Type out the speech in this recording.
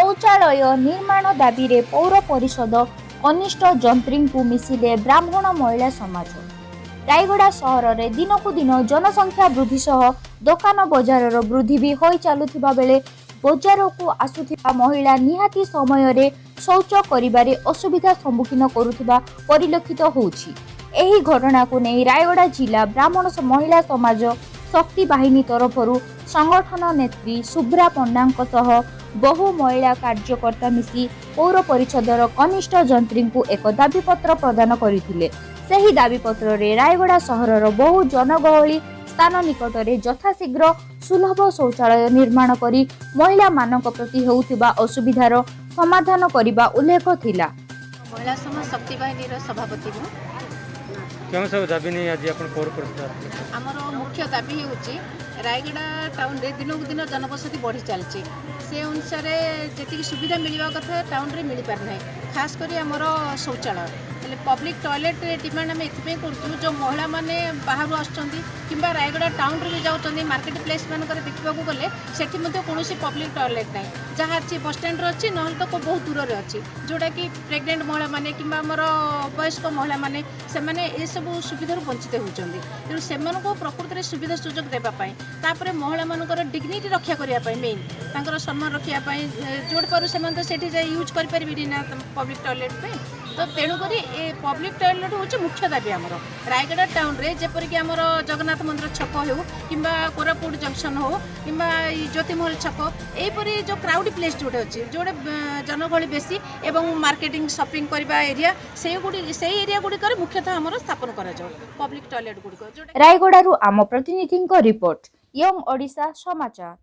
शौचालय निर्माण दाबी रे पौर परिषद कनिष्ठ जंत्री को मिसिले ब्राह्मण महिला समाज। रायगड़ा सहर में दिनकू दिन जनसंख्या वृद्धि सह दोकान बजार वृद्धि भी हो चलुथिबा बेले बजार को आसुथिबा महिला निहाती समय रे शौच करिबारे असुविधा सम्मुखीन करुथिबा परिलक्षित होउछि। एही घटना को नहीं रायगड़ा जिला ब्राह्मण महिला समाज शक्ति बाहिनी तरफरु संगठन नेत्री शुभ्रा पंडांक सह बहु महिला कार्यकर्ता मिसी पौर परिषदर कनिष्ठ जंत्री को एक दाबीपत्र प्रदान करथिले। सही दाबीपत्र रे रायगड़ा सहरर बहु जनगहली स्थान निकट में यथाशीघ्र सुलभ शौचालय निर्माण करी महिला मानक प्रति होउथिबा असुविधार समाधान करने उल्लेख थिला। महिला समाज शक्ति बाहिनी सभापति मु क्यों सब दाबी नहीं आज अपन पौर परिषद आमर मुख्य दाबी होउची रायगड़ा टाउन रे दिनकू दिन जनबसति बढ़ी चलची से अनुसार जी सुविधा मिलवा कथा टाउन रे मिल पार नहीं खास करी आमर शौचालय पब्लिक टॉयलेट डिमांड आम ये करूँ जो महिला मैंने बाहर आसुँच रायगड़ा टाउन रे जाऊँ मार्केट प्लेस मानक देखा गले से कौन पब्लिक टॉयलेट ना जहाँ अच्छी बस स्टैंड अच्छी ना तो बहुत दूर में अच्छी जोटा कि प्रेग्नेंट महिला मैंने कि वयस्क महिला मैंने से सब सुविधा वंचित होती तेणु से प्रकृति में सुविधा सुजोग देवाई तापर महिला मानकर डिग्निटी रक्षा करने मेन तर सम्मान रखापी जोड़ पर से यूज करें ना पब्लिक टॉयलेट पे तो तेणुक पब्लिक टॉयलेट हूँ मुख्य दाबी आमर रायगड़ा टाउन रे जेपरिक आमर जगन्नाथ मंदिर छक हो कि कोरापुट जंक्शन हो कि ज्योतिमहल छक यहीपरी जो क्राउडी प्लेस जोटे अच्छी जोटे जनगहली बेसी एवं मार्केटिंग शॉपिंग करबा एरिया से एरिया गुड़िक मुख्यतः आमर स्थापन कर पब्लिक टॉयलेट गुड़िक। रायगड़ा आम प्रतिनिधि रिपोर्ट यंग ओडिशा समाचार।